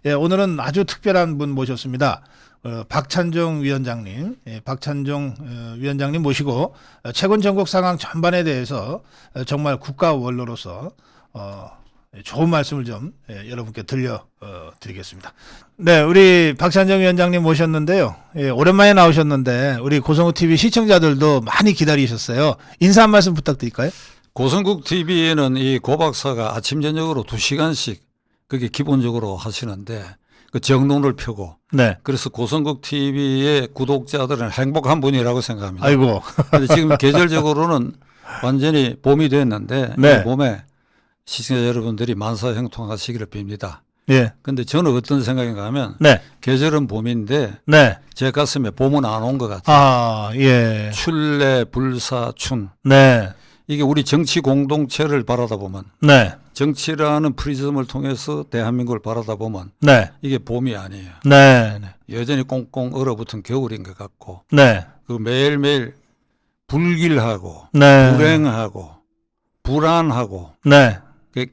예, 오늘은 아주 특별한 분 모셨습니다. 박찬종 위원장님, 박찬종 위원장님 모시고 최근 전국 상황 전반에 대해서 정말 국가 원로로서 좋은 말씀을 좀 여러분께 들려드리겠습니다. 네, 우리 박찬종 위원장님 모셨는데요. 오랜만에 나오셨는데 우리 고성국 TV 시청자들도 많이 기다리셨어요. 인사 한 말씀 부탁드릴까요? 고성국 TV에는 이 고 박사가 아침 저녁으로 2시간씩 그게 기본적으로 하시는데 그 정론을 펴고 네. 그래서 고성국 TV의 구독자들은 행복한 분이라고 생각합니다. 아이고. 근데 지금 계절적으로는 완전히 봄이 됐는데 네. 이 봄에 시청자 여러분들이 만사형통하시기를 빕니다. 예. 근데 저는 어떤 생각인가 하면 네. 계절은 봄인데 네. 제 가슴에 봄은 안 온 것 같아요. 아, 예. 출래 불사춘. 네. 이게 우리 정치 공동체를 바라다 보면 네. 정치라는 프리즘을 통해서 대한민국을 바라다 보면 네. 이게 봄이 아니에요. 네. 여전히 꽁꽁 얼어붙은 겨울인 것 같고 네. 그 매일매일 불길하고 네. 불행하고 불안하고 네.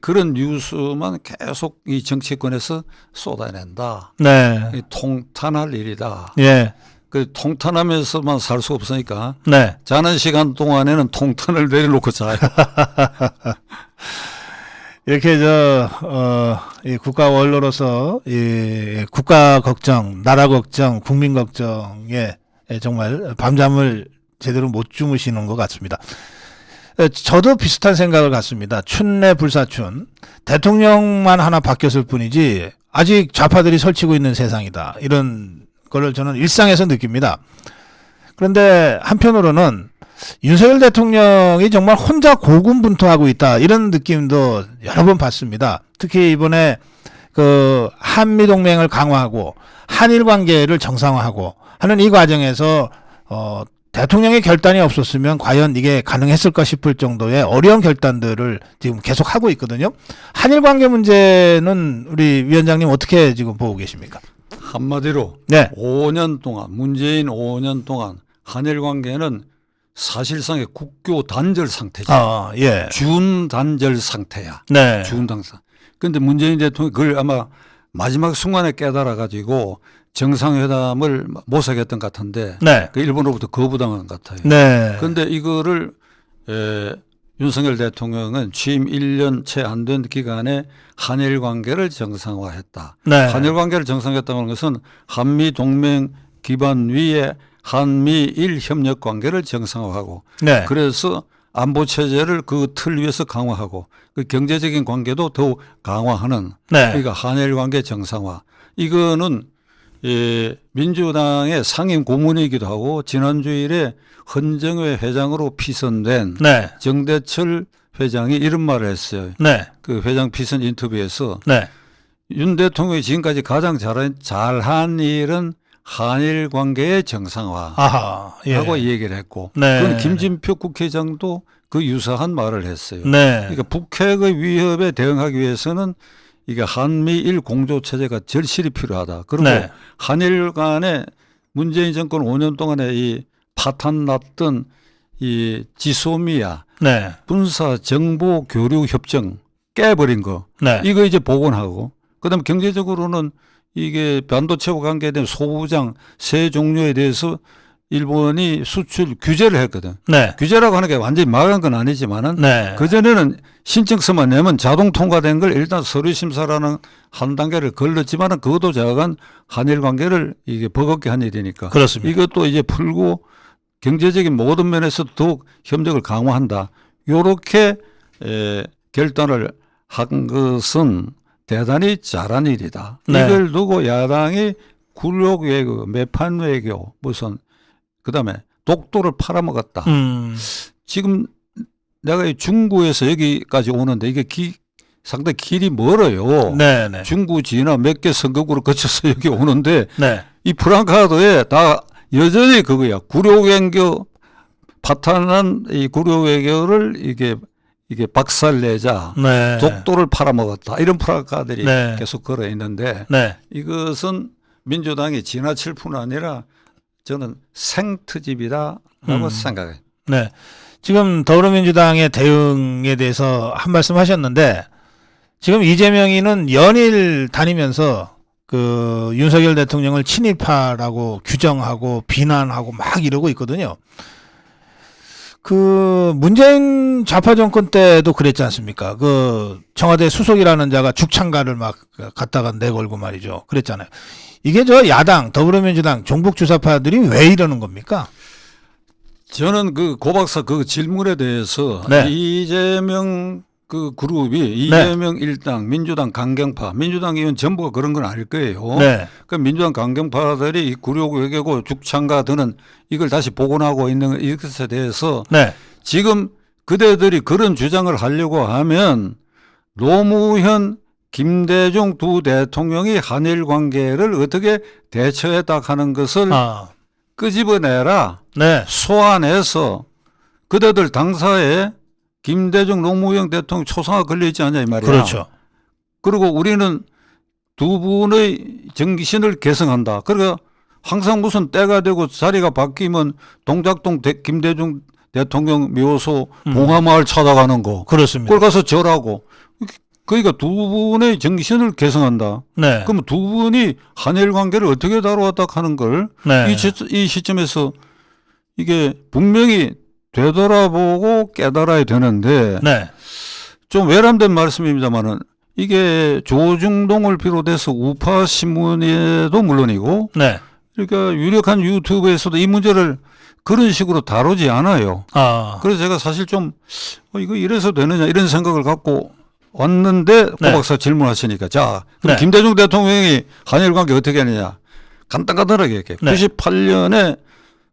그런 뉴스만 계속 이 정치권에서 쏟아낸다. 네. 이 통탄할 일이다. 예. 그 통탄하면서만 살 수 없으니까 네. 자는 시간 동안에는 통탄을 내려놓고 자요. 이렇게 이 국가 원로로서 이 국가 걱정, 나라 걱정, 국민 걱정에 정말 밤잠을 제대로 못 주무시는 것 같습니다. 저도 비슷한 생각을 갖습니다. 춘내 불사춘. 대통령만 하나 바뀌었을 뿐이지 아직 좌파들이 설치고 있는 세상이다. 이런 거를 저는 일상에서 느낍니다. 그런데 한편으로는 윤석열 대통령이 정말 혼자 고군분투하고 있다. 이런 느낌도 여러 번 받습니다. 특히 이번에 그 한미 동맹을 강화하고 한일 관계를 정상화하고 하는 이 과정에서 대통령의 결단이 없었으면 과연 이게 가능했을까 싶을 정도의 어려운 결단들을 지금 계속 하고 있거든요. 한일 관계 문제는 우리 위원장님 어떻게 지금 보고 계십니까? 한마디로 네. 5년 동안 문재인 5년 동안 한일 관계는 사실상의 국교 단절 상태죠. 아, 예. 준단절 상태야. 네. 준단절. 그런데 문재인 대통령이 그걸 아마 마지막 순간에 깨달아 가지고 정상회담을 모색했던 것 같은데 네. 그 일본으로부터 거부당한 것 같아요. 네. 그런데 이거를 윤석열 대통령은 취임 1년 채 안 된 기간에 한일 관계를 정상화했다. 네. 한일 관계를 정상화했다는 것은 한미 동맹 기반 위에 한미일 협력 관계를 정상화하고 네. 그래서 안보 체제를 그 틀 위에서 강화하고 그 경제적인 관계도 더욱 강화하는 네. 그러니까 한일 관계 정상화. 이거는 민주당의 상임 고문이기도 하고 지난주일에 헌정회 회장으로 피선된 네. 정대철 회장이 이런 말을 했어요. 네. 그 회장 피선 인터뷰에서 네. 윤 대통령이 지금까지 가장 잘한 일은 한일 관계의 정상화라고 아하. 예. 얘기를 했고 네. 그건 김진표 국회의장도 그 유사한 말을 했어요. 네. 그러니까 북핵의 위협에 대응하기 위해서는 이게 한미일 공조 체제가 절실히 필요하다. 그리고 네. 한일 간에 문재인 정권 5년 동안에 이 파탄 났던 이 지소미아 네. 군사 정보 교류 협정 깨버린 거 네. 이거 이제 복원하고 그다음에 경제적으로는 이게 반도체와 관계된 소부장 세 종류에 대해서 일본이 수출 규제를 했거든. 네. 규제라고 하는 게 완전히 막은 건 아니지만은 네. 그전에는 신청서만 내면 자동 통과된 걸 일단 서류 심사라는 한 단계를 걸렀지만은 그것도 작은 한일 관계를 이게 버겁게 한 일이니까. 그렇습니다. 이것도 이제 풀고 경제적인 모든 면에서 더욱 협력을 강화한다. 요렇게 결단을 한 것은 대단히 잘한 일이다. 네. 이걸 두고 야당이 굴욕 외교, 매판 외교 무슨 그다음에 독도를 팔아먹었다. 지금 내가 이 중구에서 여기까지 오는데 이게 상당히 길이 멀어요. 네. 네. 중구 지나 몇 개 선거구를 거쳐서 여기 오는데 네. 이 프랑카드에 다 여전히 그거야. 구려 외교 파탄한 이 구려 외교를 이게 박살내자. 네. 독도를 팔아먹었다. 이런 프랑카드들이 네. 계속 걸어 있는데 네. 이것은 민주당이 지나칠 뿐 아니라 저는 생트집이다라고 생각해요. 네. 지금 더불어민주당의 대응에 대해서 한 말씀 하셨는데 지금 이재명이는 연일 다니면서 그 윤석열 대통령을 친일파라고 규정하고 비난하고 막 이러고 있거든요. 그 문재인 좌파 정권 때도 그랬지 않습니까? 그 청와대 수석이라는 자가 죽창가를 막 갖다가 내걸고 말이죠. 그랬잖아요. 이게 저 야당, 더불어민주당, 종북주사파들이 왜 이러는 겁니까? 저는 그 고박사 그 질문에 대해서 네. 이재명 그 그룹이 이재명 일당, 민주당 강경파, 민주당 의원 전부가 그런 건 아닐 거예요. 네. 그 민주당 강경파들이 이 구력 외교고 죽창가 드는 이걸 다시 복원하고 있는 이것에 대해서 네. 지금 그대들이 그런 주장을 하려고 하면 노무현, 김대중 두 대통령이 한일 관계를 어떻게 대처했다 하는 것을 끄집어내라. 네. 소환해서 그대들 당사에 김대중 노무현 대통령 초상화 걸려있지 않냐 이 말이야. 그렇죠. 그리고 우리는 두 분의 정신을 계승한다. 그러니까 항상 무슨 때가 되고 자리가 바뀌면 동작동 김대중 대통령 묘소 봉하마을 찾아가는 거. 그렇습니다. 그걸 가서 절하고. 그러니까 두 분의 정신을 계승한다. 네. 그럼 두 분이 한일 관계를 어떻게 다루었다 하는 걸 네. 이 시점에서 이게 분명히 되돌아보고 깨달아야 되는데 네. 좀 외람된 말씀입니다만은 이게 조중동을 비롯해서 우파 신문에도 물론이고 네. 그러니까 유력한 유튜브에서도 이 문제를 그런 식으로 다루지 않아요. 그래서 제가 사실 좀 이거 이래서 되느냐 이런 생각을 갖고 왔는데 고 네. 박사 질문하시니까 자 그럼 네. 김대중 대통령이 한일 관계 어떻게 했느냐 간단하게 얘기해. 네.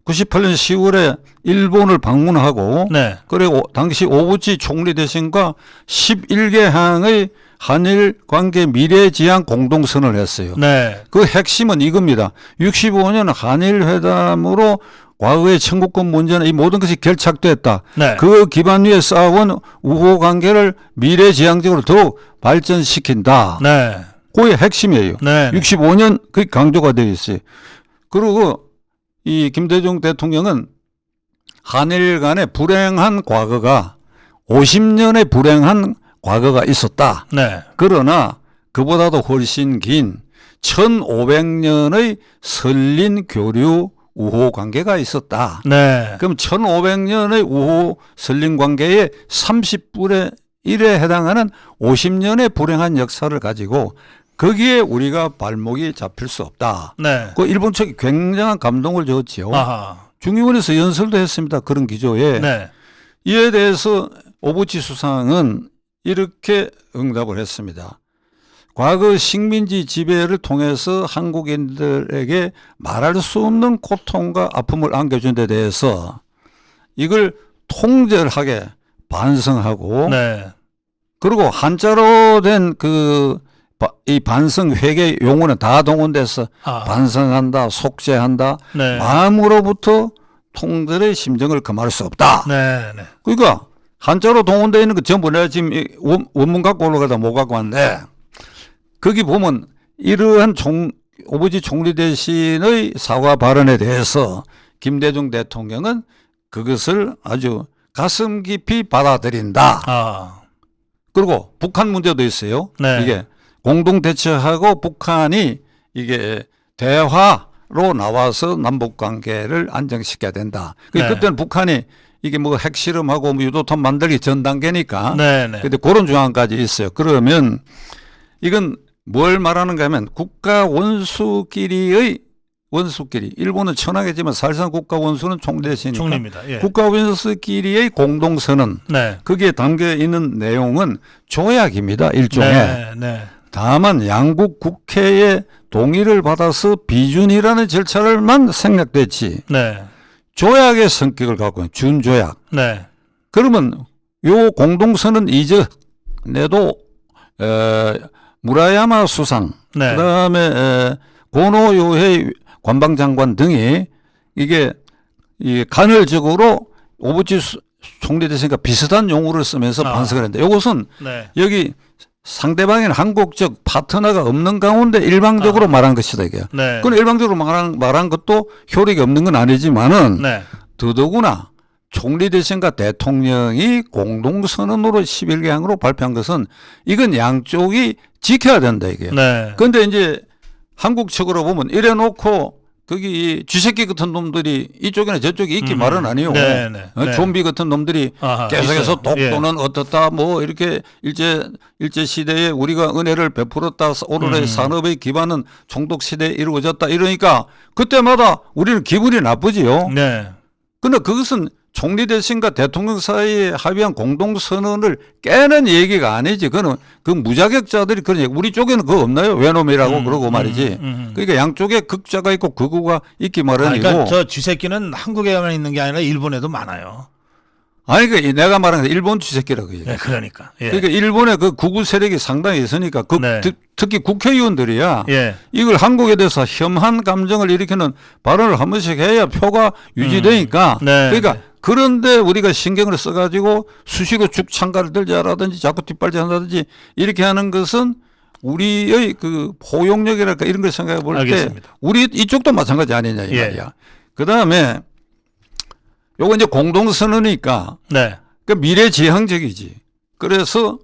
98년 10월에 일본을 방문하고 네. 그리고 당시 오부치 총리 대신과 11개 항의 한일 관계 미래 지향 공동선언을 했어요. 네. 그 핵심은 이겁니다. 65년 한일 회담으로 과거의 청구권 문제는 이 모든 것이 결착됐다. 네. 그 기반 위에 쌓아온 우호 관계를 미래 지향적으로 더욱 발전시킨다. 네. 그게 핵심이에요. 네. 65년 그게 강조가 되어 있어요. 그리고 이 김대중 대통령은 한일 간의 불행한 과거가 50년의 불행한 과거가 있었다. 네. 그러나 그보다도 훨씬 긴 1500년의 설린 교류 우호 관계가 있었다. 네. 그럼 1500년의 우호 설린 관계의 30분의 1에 해당하는 50년의 불행한 역사를 가지고 거기에 우리가 발목이 잡힐 수 없다. 네. 그 일본 측이 굉장한 감동을 줬지요. 아하. 중의원에서 연설도 했습니다. 그런 기조에. 네. 이에 대해서 오부치 수상은 이렇게 응답을 했습니다. 과거 식민지 지배를 통해서 한국인들에게 말할 수 없는 고통과 아픔을 안겨준 데 대해서 이걸 통절하게 반성하고 네. 그리고 한자로 된 이 반성 회개 용어는 다 동원돼서 반성한다, 속죄한다, 네. 마음으로부터 통들의 심정을 금할 수 없다. 네. 네. 그러니까 한자로 동원되어 있는 거 전부 내가 지금 원문 갖고 올라가다 못 갖고 왔는데 거기 보면 이러한 오부지 총리 대신의 사과 발언에 대해서 김대중 대통령은 그것을 아주 가슴 깊이 받아들인다. 그리고 북한 문제도 있어요. 네. 이게 공동 대처하고 북한이 이게 대화로 나와서 남북 관계를 안정시켜야 된다. 네. 그때는 북한이 이게 뭐 핵실험하고 뭐 유도탄 만들기 전 단계니까. 네. 네. 근데 그런 조항까지 있어요. 그러면 이건 뭘 말하는가 하면 국가 원수끼리 일본은 천하겠지만 사실상 국가 원수는 총리 대신이니까 총리입니다. 예. 국가 원수끼리의 공동선언 네. 거기에 담겨 있는 내용은 조약입니다. 일종의. 네. 네. 다만 양국 국회의 동의를 받아서 비준이라는 절차를만 생략됐지 네. 조약의 성격을 갖고 있는 준조약. 네. 그러면 요 공동선언 이전에도 무라야마 수상 네. 그다음에 고노 요헤이 관방장관 등이 이게 이 간헐적으로 오부치 총리 대신과 비슷한 용어를 쓰면서 반성을 했는데 이것은 네. 여기 상대방인 한국적 파트너가 없는 가운데 일방적으로 말한 것이다 이게. 네. 그건 일방적으로 말한 것도 효력이 없는 건 아니지만은 네. 더더구나 총리 대신과 대통령이 공동선언으로 11개 항으로 발표한 것은 이건 양쪽이 지켜야 된다 이게. 네. 그런데 이제 한국 측으로 보면 이래 놓고 거기 이 쥐새끼 같은 놈들이 이쪽이나 저쪽에 있기 말은 아니요. 네, 네, 네. 좀비 같은 놈들이 아하, 계속해서 있어요. 독도는 어떻다 뭐 이렇게 일제 시대에 우리가 은혜를 베풀었다 오늘의 산업의 기반은 총독 시대에 이루어졌다 이러니까 그때마다 우리는 기분이 나쁘지요. 네. 근데 그것은 총리 대신과 대통령 사이에 합의한 공동선언을 깨는 얘기가 아니지. 그거는 그 무자격자들이 그런 얘기. 우리 쪽에는 그거 없나요? 외놈이라고 그러고 말이지. 그러니까 양쪽에 극자가 있고 극우가 있기 마련이고. 그러니까 저 쥐새끼는 한국에만 있는 게 아니라 일본에도 많아요. 아니, 그 내가 말하는 건 일본 쥐새끼라고 얘기해. 네, 그러니까. 예. 그러니까 일본의 그 극우 세력이 상당히 있으니까 네. 특히 국회의원들이야. 예. 이걸 한국에 대해서 혐한 감정을 일으키는 발언을 한 번씩 해야 표가 유지되니까. 네. 그러니까 네. 그런데 우리가 신경을 써가지고 수시로 쭉 창가를 들자라든지 자꾸 뒷발질한다든지 이렇게 하는 것은 우리의 그 포용력이랄까 이런 걸 생각해 볼 때 알겠습니다. 우리 이쪽도 마찬가지 아니냐 이 예. 말이야. 그 다음에 요거 이제 공동선언이니까 네. 그 미래지향적이지. 그래서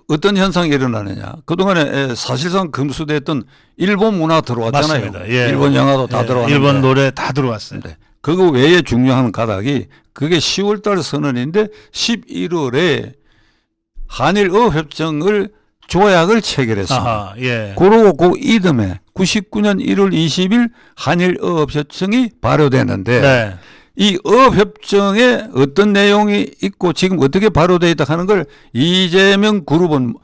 어떤 현상이 일어나느냐. 그동안에 사실상 금수됐던 일본 문화 들어왔잖아요. 맞습니다. 예. 일본 영화도 다 예. 들어왔는데. 일본 노래 다 들어왔어요. 네. 그거 외에 중요한 가닥이 그게 10월달 선언인데 11월에 한일어협정을 조약을 체결했습니다. 아하, 예. 그러고 그 이듬해 99년 1월 20일 한일어협정이 발효되는데 네. 이 어협정에 어떤 내용이 있고 지금 어떻게 발효되어 있다 하는 걸 이재명 그룹은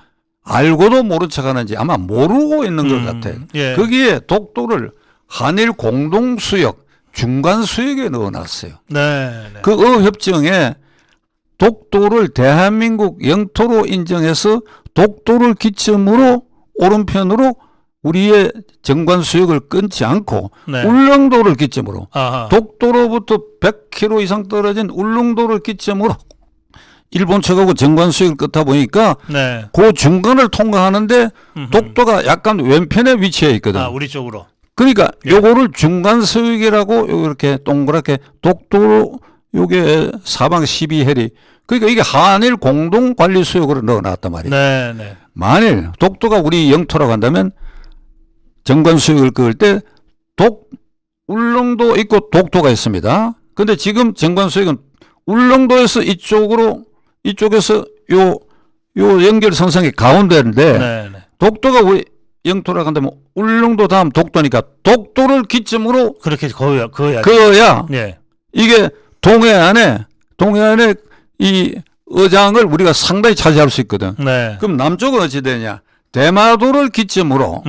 알고도 모른 척하는지 아마 모르고 있는 것 같아요. 예. 거기에 독도를 한일 공동수역 중간수역에 넣어놨어요. 네. 네. 그 어협정에 독도를 대한민국 영토로 인정해서 독도를 기점으로 오른편으로 우리의 정관수역을 끊지 않고 네. 울릉도를 기점으로 아하. 독도로부터 100km 이상 떨어진 울릉도를 기점으로 일본 측하고 정관수역을 끊다 보니까 네. 그 중간을 통과하는데 독도가 약간 왼편에 위치해 있거든. 아, 우리 쪽으로. 그러니까 요거를 중간수역이라고 이렇게 동그랗게 독도 요게 사방 12해리 그러니까 이게 한일 공동관리수역으로 넣어놨단 말이에요. 네. 네. 만일 독도가 우리 영토라고 한다면 정관수역을 그을 때 울릉도 있고 독도가 있습니다. 근데 지금 정관수역은 울릉도에서 이쪽에서 요 연결선상이 가운데인데 네. 네. 독도가 우리 영토라고 한다면 울릉도 다음 독도니까 독도를 기점으로 그렇게 그어야. 그어야 예. 이게 동해안에 이 어장을 우리가 상당히 차지할 수 있거든. 네. 그럼 남쪽은 어찌 되냐? 대마도를 기점으로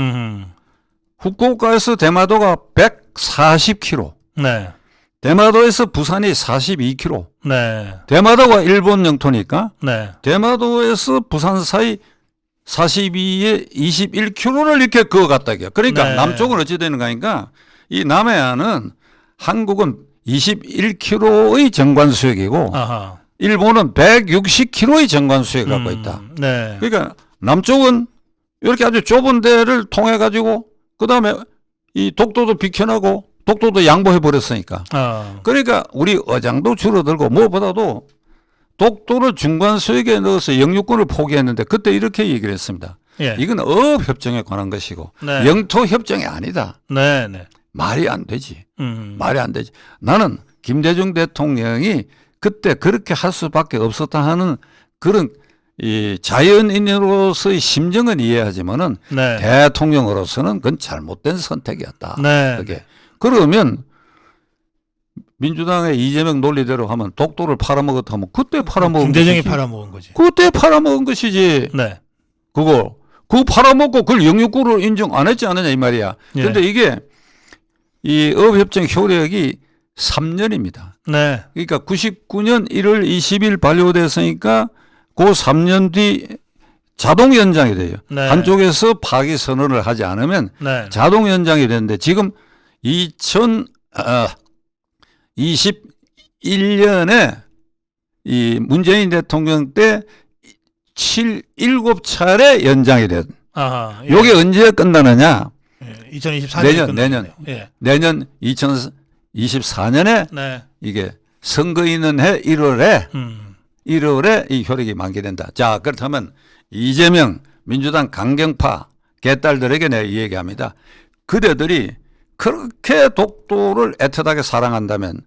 후쿠오카에서 대마도가 140km, 네. 대마도에서 부산이 42km. 네. 대마도가 일본 영토니까 네. 대마도에서 부산 사이 42에 21km를 이렇게 그어갔다. 그러니까 네. 남쪽은 어찌 되는가 하니까 이 남해안은 한국은 21km의 정관수역이고 아하. 일본은 160km의 정관수역을 갖고 있다. 네. 그러니까 남쪽은 이렇게 아주 좁은 데를 통해 가지고 그다음에 이 독도도 비켜나고 독도도 양보해 버렸으니까. 그러니까 우리 어장도 줄어들고 무엇보다도 독도를 중간수역에 넣어서 영유권을 포기했는데 그때 이렇게 얘기를 했습니다. 예. 이건 어업협정에 관한 것이고 네. 영토협정이 아니다. 네. 네. 말이 안 되지. 말이 안 되지. 나는 김대중 대통령이 그때 그렇게 할 수밖에 없었다 하는 그런 이 자연인으로서의 심정은 이해하지만은 네. 대통령으로서는 그건 잘못된 선택이었다. 네. 그게 그러면 민주당의 이재명 논리대로 하면 독도를 팔아먹었다 하면 그때 팔아먹은 김대중이 것이지. 팔아먹은 거지. 그때 팔아먹은 것이지. 네. 그거 팔아먹고 그걸 영유권으로 인정 안 했지 않느냐 이 말이야. 예. 그런데 이게 이 어업협정 효력이 3년입니다. 네. 그러니까 99년 1월 20일 발효됐으니까 그 3년 뒤 자동 연장이 돼요. 네. 한쪽에서 파기 선언을 하지 않으면 네. 자동 연장이 되는데 지금 2021년에 이 문재인 대통령 때 7차례 연장이 된. 아하. 예. 요게 언제 끝나느냐? 예. 2024년 내년 2024년에 네. 이게 선거 있는 해 1월에 이 효력이 만기된다. 자, 그렇다면 이재명 민주당 강경파 개딸들에게 내가 이 얘기합니다. 그대들이 그렇게 독도를 애틋하게 사랑한다면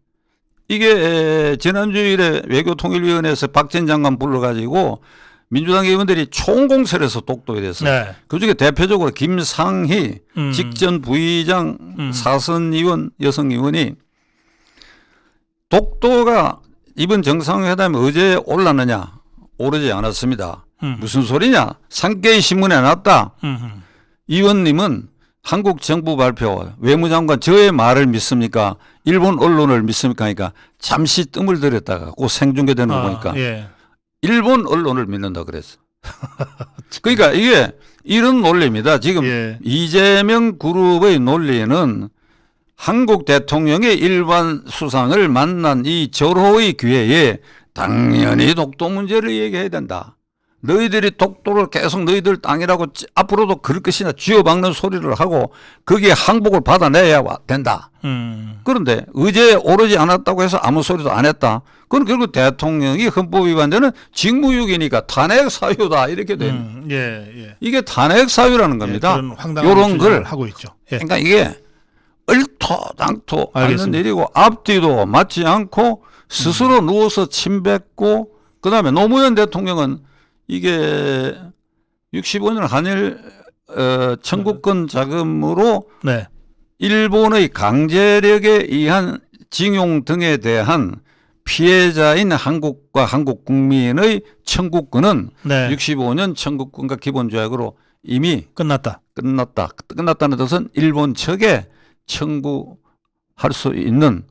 이게 지난주일에 외교통일위원회에서 박진 장관 불러가지고 민주당 의원들이 총공세를 해서 독도에 대해서 네. 그중에 대표적으로 김상희 직전 부의장 사선 의원 여성 의원이 독도가 이번 정상회담에 어제 올랐느냐 오르지 않았습니다. 무슨 소리냐 산케이 신문에 났다. 의원님은 한국 정부 발표 외무장관 저의 말을 믿습니까? 일본 언론을 믿습니까? 하니까 잠시 뜸을 들였다가 그 생중계되는 거 보니까 예. 일본 언론을 믿는다 그랬어. 그러니까 이게 이런 논리입니다. 지금 예. 이재명 그룹의 논리는 한국 대통령의 일반 수상을 만난 이 절호의 기회에 당연히 독도 문제를 얘기해야 된다. 너희들이 독도를 계속 너희들 땅이라고 앞으로도 그럴 것이나 쥐어박는 소리를 하고 거기에 항복을 받아내야 된다. 그런데 어제 오르지 않았다고 해서 아무 소리도 안 했다. 그건 결국 대통령이 헌법 위반되는 직무유기니까 탄핵 사유다 이렇게 되는. 예. 이게 탄핵 사유라는 겁니다. 그런 황당한 이런 걸 하고 있죠. 예. 그러니까 이게 얼토당토 않는 알겠습니다. 일이고 앞뒤도 맞지 않고 스스로 누워서 침 뱉고 그다음에 노무현 대통령은 이게 65년 한일 청구권 자금으로 네. 일본의 강제력에 의한 징용 등에 대한 피해자인 한국과 한국 국민의 청구권은 네. 65년 청구권과 기본조약으로 이미 끝났다. 끝났다. 끝났다는 뜻은 일본 측에 청구할 수 있는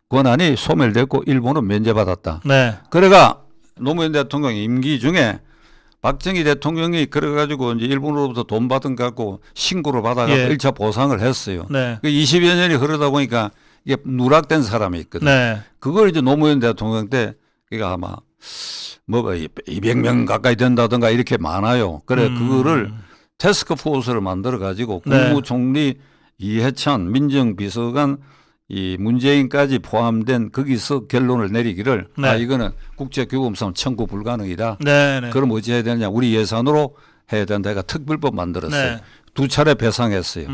권한이 소멸됐고 일본은 면제받았다. 네. 그래가 노무현 대통령 임기 중에 박정희 대통령이 그래가지고 이제 일본으로부터 돈 받은 거 갖고 신고를 받아가지고 예. 1차 보상을 했어요. 네. 20여 년이 흐르다 보니까 이게 누락된 사람이 있거든. 네. 그걸 이제 노무현 대통령 때 그러니까 아마 뭐 200명 가까이 된다든가 이렇게 많아요. 그래 그거를 태스크포스를 만들어 가지고 네. 국무총리 이해찬 민정비서관 이 문재인까지 포함된 거기서 결론을 내리기를 네. 아 이거는 국제규범상 청구 불가능이다. 네. 그럼 어찌 해야 되느냐 우리 예산으로 해야 된다. 해가 특별법 만들었어요. 네. 2차례 배상했어요.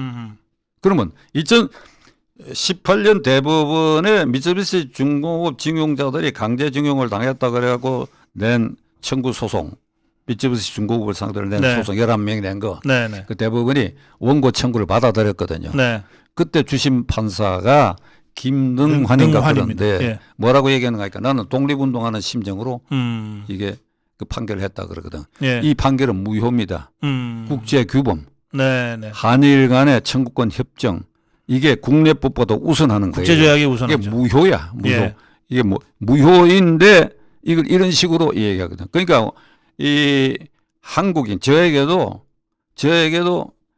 그러면 2018년 대법원에 미쓰비시 중공업 징용자들이 강제징용을 당했다 그래갖고 낸 청구 소송 미쓰비시 중공업을 상대로 낸 네. 소송 11명이 낸 거. 네. 네. 그 대법원이 원고 청구를 받아들였거든요. 네. 그때 주심 판사가 김능환인가 능환입니다. 그런데 예. 뭐라고 얘기하는가 하니까 나는 독립운동하는 심정으로 음. 이게 그 판결을 했다 그러거든. 예. 이 판결은 무효입니다. 국제규범, 네. 네. 한일 간의 청구권 협정 이게 국내법보다 우선하는 거예요. 국제조약이 이게 우선하죠. 무효야. 무효. 예. 이게 뭐 무효인데 이걸 이런 식으로 얘기하거든. 그러니까 이 한국인 저에게도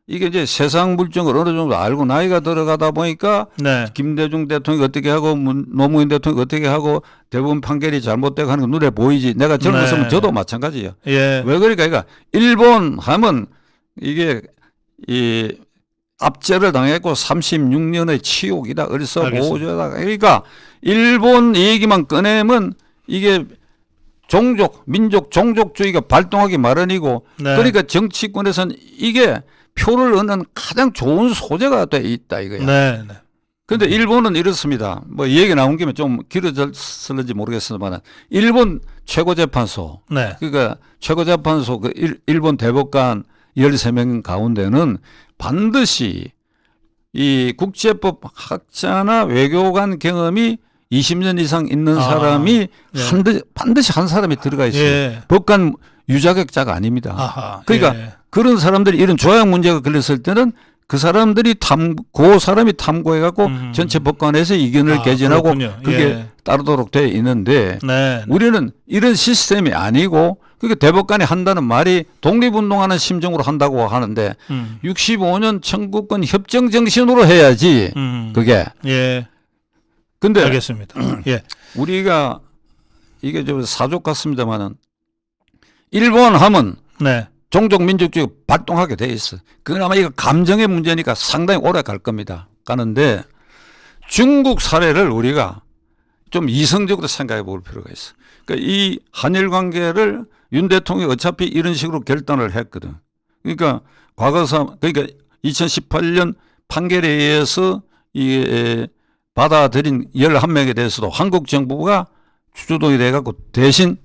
이게 이제 세상 물정을 어느 정도 알고 나이가 들어가다 보니까 네. 김대중 대통령이 어떻게 하고 노무현 대통령이 어떻게 하고 대법원 판결이 잘못되고 하는 건 눈에 보이지. 내가 젊었으면 네. 저도 마찬가지예요. 예. 왜 그러니까 그러니까 일본 하면 이게 이 압제를 당했고 36년의 치욕이다. 어리서 알겠습니다. 보호자다. 그러니까 일본 얘기만 꺼내면 이게 민족 종족주의가 발동하기 마련이고 네. 그러니까 정치권에서는 이게 표를 얻는 가장 좋은 소재가 돼 있다 이거야. 네. 네. 그런데 일본은 이렇습니다. 뭐 얘기 나온 김에 좀 길어졌을지 모르겠습니다만 일본 최고재판소 네. 그러니까 최고재판소 그 일본 대법관 13명 가운데는 반드시 이 국제법 학자나 외교관 경험이 20년 이상 있는 사람이 예. 반드시 한 사람이 들어가 있어요. 예. 법관 유자격자가 아닙니다. 아하. 그러니까 예. 그런 사람들이 이런 조약 문제가 걸렸을 때는 그 사람들이 그 사람이 탐구해갖고 전체 법관에서 의견을 개진하고 그렇군요. 그게 예. 따르도록 되어 있는데 네. 우리는 이런 시스템이 아니고 그게 대법관이 한다는 말이 독립운동하는 심정으로 한다고 하는데 65년 청구권 협정 정신으로 해야지 그게. 예. 근데 알겠습니다. 예. 우리가 이게 좀 사족 같습니다만은 일본 하면 네. 종족 민족주의 발동하게 돼 있어. 그나마 이거 감정의 문제니까 상당히 오래 갈 겁니다. 가는데 중국 사례를 우리가 좀 이성적으로 생각해 볼 필요가 있어. 그러니까 이 한일 관계를 윤 대통령이 어차피 이런 식으로 결단을 했거든. 그러니까 그러니까 2018년 판결에 의해서 이 받아들인 11명에 대해서도 한국 정부가 주주동이 돼갖고 대신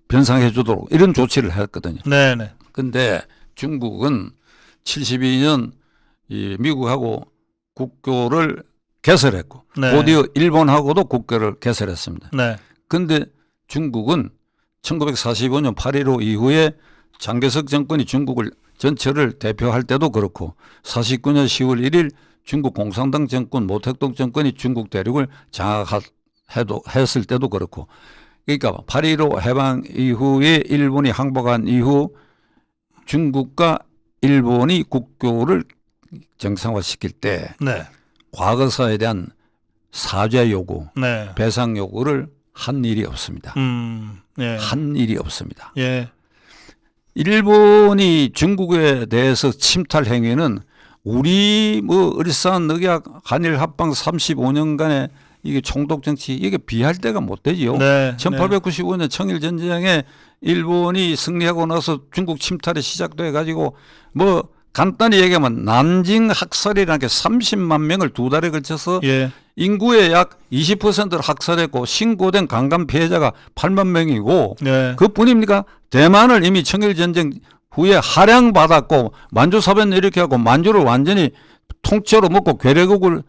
변상해 주도록 이런 조치를 했거든요. 네네. 근데 중국은 72년 이 미국하고 국교를 개설했고 네. 곧이어 일본하고도 국교를 개설했습니다. 네. 근데 중국은 1945년 8.15 이후에 장개석 정권이 중국을 전체를 대표할 때도 그렇고 49년 10월 1일 중국 공산당 정권 모택동 정권이 중국 대륙을 장악했을 때도 그렇고 그러니까 8.15 해방 이후에 일본이 항복한 이후 중국과 일본이 국교를 정상화시킬 때 네. 과거사에 대한 사죄 요구, 네. 배상 요구를 한 일이 없습니다. 예. 한 일이 없습니다. 예. 일본이 중국에 대해서 침탈 행위는 우리 뭐 을산 늑약 한일 합방 35년간의 이게 총독 정치 이게 비할 데가 못 되지요. 네. 1895년 청일 전쟁에 일본이 승리하고 나서 중국 침탈이 시작돼 가지고 뭐 간단히 얘기하면 난징 학살이라는 게 30만 명을 두 달에 걸쳐서 예. 인구의 약 20%를 학살했고 신고된 강간 피해자가 8만 명이고 네. 그뿐입니까? 대만을 이미 청일전쟁 후에 할양받았고 만주사변 일으켜갖고 만주를 완전히 통째로 먹고 괴뢰국을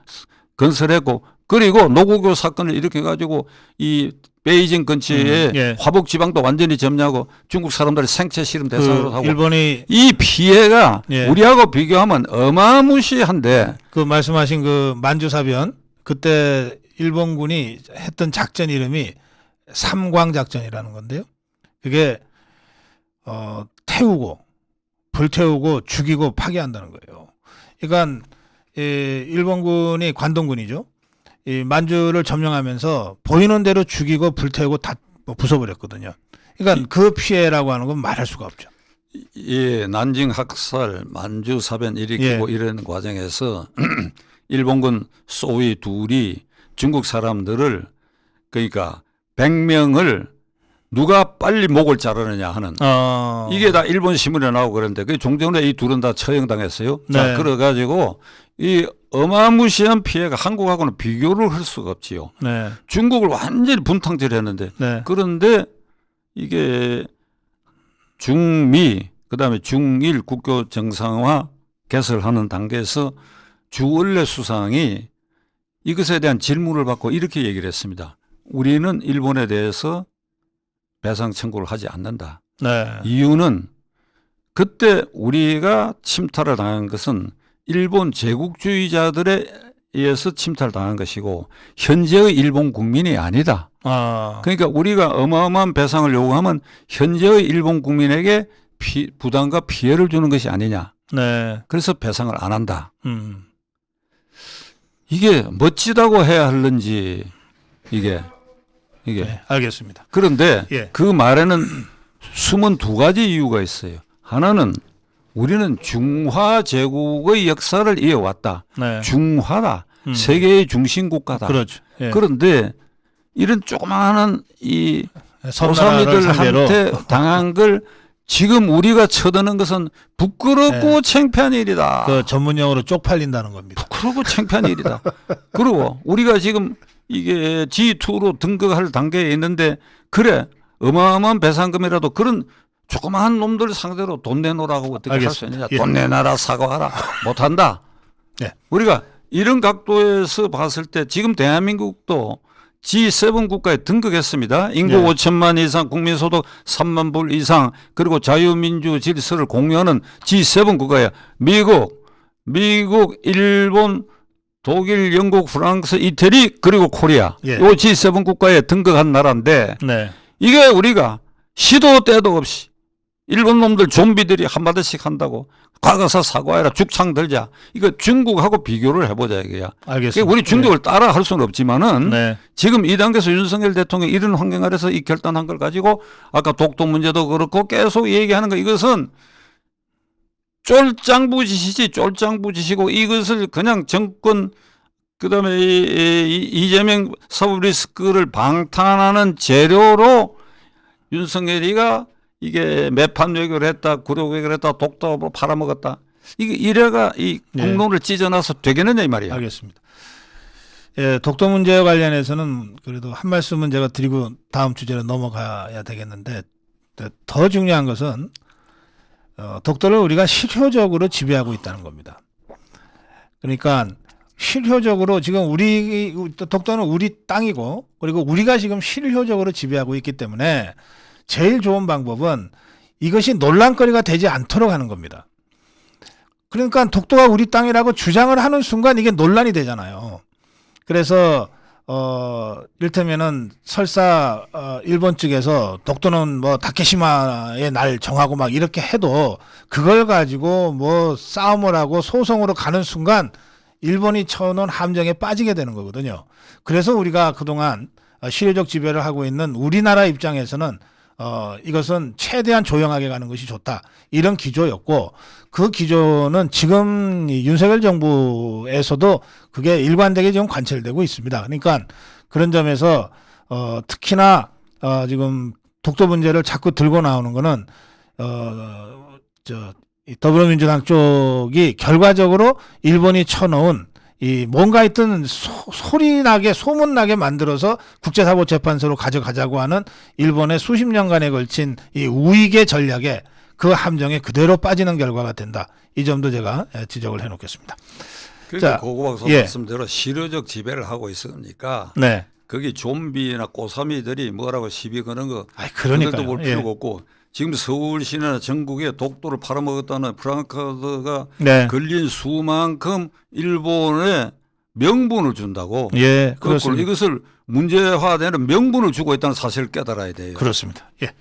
건설했고 그리고 노구교 사건을 일으켜가지고 이 베이징 근처에 예. 화북 지방도 완전히 점령하고 중국 사람들의 생체 실험 대상으로 하고 일본이 이 피해가 예. 우리하고 비교하면 어마무시한데 그 말씀하신 그 만주사변 그때 일본군이 했던 작전 이름이 삼광작전이라는 건데요. 그게 태우고 불태우고 죽이고 파괴한다는 거예요. 그러니까 일본군이 관동군이죠. 이 만주를 점령하면서 보이는 대로 죽이고 불태우고 다 부숴버렸거든요. 그러니까 그 피해라고 하는 건 말할 수가 없죠. 예, 난징 학살, 만주 사변 일으키고 예. 이런 과정에서 일본군 소위 둘이 중국 사람들을 그러니까 100명을 누가 빨리 목을 자르느냐 하는 이게 다 일본 신문에 나오고 그랬는데 그 종전에 이 둘은 다 처형당했어요. 네. 자, 그래가지고 이 어마무시한 피해가 한국하고는 비교를 할 수가 없지요. 네. 중국을 완전히 분탕질했는데 네. 그런데 이게 중미 그다음에 중일 국교 정상화 개설하는 단계에서 주얼레 수상이 이것에 대한 질문을 받고 이렇게 얘기를 했습니다. 우리는 일본에 대해서 배상 청구를 하지 않는다. 네. 이유는 그때 우리가 침탈을 당한 것은 일본 제국주의자들에 의해서 침탈당한 것이고 현재의 일본 국민이 아니다. 그러니까 우리가 어마어마한 배상을 요구하면 현재의 일본 국민에게 부담과 피해를 주는 것이 아니냐. 네. 그래서 배상을 안 한다. 이게 멋지다고 해야 하는지 이게 네, 알겠습니다. 그런데 예. 그 말에는 숨은 두 가지 이유가 있어요. 하나는 우리는 중화 제국의 역사를 이어왔다. 네. 중화다. 세계의 중심 국가다. 그렇죠. 예. 그런데 이런 조그마한 이 섬나라를 상대로 오사미들한테 당한 걸 지금 우리가 쳐드는 것은 부끄럽고 네. 창피한 일이다. 그 전문용어로 쪽팔린다는 겁니다. 부끄럽고 창피한 일이다. 그리고 우리가 지금 이게 G2로 등극할 단계에 있는데 그래 어마어마한 배상금이라도 그런 조그마한 놈들 상대로 돈 내놓으라고 어떻게 할 수 있느냐. 예. 돈 내놔라 사과하라. 못한다. 네. 우리가 이런 각도에서 봤을 때 지금 대한민국도 G7 국가에 등극했습니다. 인구 네. 5천만 이상, 국민소득 3만 불 이상, 그리고 자유민주 질서를 공유하는 G7 국가야. 미국, 일본, 독일, 영국, 프랑스, 이태리, 그리고 코리아. 예. 요 G7 국가에 등극한 나라인데 네. 이게 우리가 시도 때도 없이 일본 놈들 좀비들이 한마디씩 한다고 과거사 사과해라 죽창 들자. 이거 중국하고 비교를 해보자 이거야. 알겠습니다. 우리 중국을 따라 할 수는 없지만은 네. 지금 이 단계에서 윤석열 대통령이 이런 환경 아래서 이 결단한 걸 가지고 아까 독도 문제도 그렇고 계속 얘기하는 거 이것은 쫄짱부짓이지 쫄짱부짓이고 이것을 그냥 정권 그다음에 이재명 사법 리스크를 방탄하는 재료로 윤석열이가 이게 매판 외교를 했다 구력 외교를 했다 독도로 팔아먹었다 이게 이래가 이 공론을 찢어놔서 되겠느냐 이 말이야. 알겠습니다. 예, 독도 문제와 관련해서는 그래도 한 말씀은 제가 드리고 다음 주제로 넘어가야 되겠는데 더 중요한 것은 독도를 우리가 실효적으로 지배하고 있다는 겁니다. 그러니까 실효적으로 지금 독도는 우리 땅이고 그리고 우리가 지금 실효적으로 지배하고 있기 때문에 제일 좋은 방법은 이것이 논란거리가 되지 않도록 하는 겁니다. 그러니까 독도가 우리 땅이라고 주장을 하는 순간 이게 논란이 되잖아요. 그래서 이를테면은 설사 일본 측에서 독도는 뭐 다케시마의 날 정하고 막 이렇게 해도 그걸 가지고 뭐 싸움을 하고 소송으로 가는 순간 일본이 쳐놓은 함정에 빠지게 되는 거거든요. 그래서 우리가 그동안 실효적 지배를 하고 있는 우리나라 입장에서는 이것은 최대한 조용하게 가는 것이 좋다. 이런 기조였고 그 기조는 지금 윤석열 정부에서도 그게 일관되게 지금 관철되고 있습니다. 그러니까 그런 점에서 특히나 지금 독도 문제를 자꾸 들고 나오는 거는 이 더불어민주당 쪽이 결과적으로 일본이 쳐놓은 이 뭔가 하여튼 소리나게 소문나게 만들어서 국제사법재판소로 가져가자고 하는 일본의 수십 년간에 걸친 이 우익의 전략에 그 함정에 그대로 빠지는 결과가 된다. 이 점도 제가 지적을 해놓겠습니다. 그러니까 고고박사 말씀대로 실효적 지배를 하고 있으니까 네. 거기 좀비나 꼬사미들이 뭐라고 시비 거는 거 그러니까요. 그것도 볼 필요가 없고 지금 서울시나 전국에 독도를 팔아먹었다는 프랑카드가 네. 걸린 수만큼 일본에 명분을 준다고. 예, 그렇습니다. 이것을 문제화되는 명분을 주고 있다는 사실을 깨달아야 돼요. 그렇습니다. 예.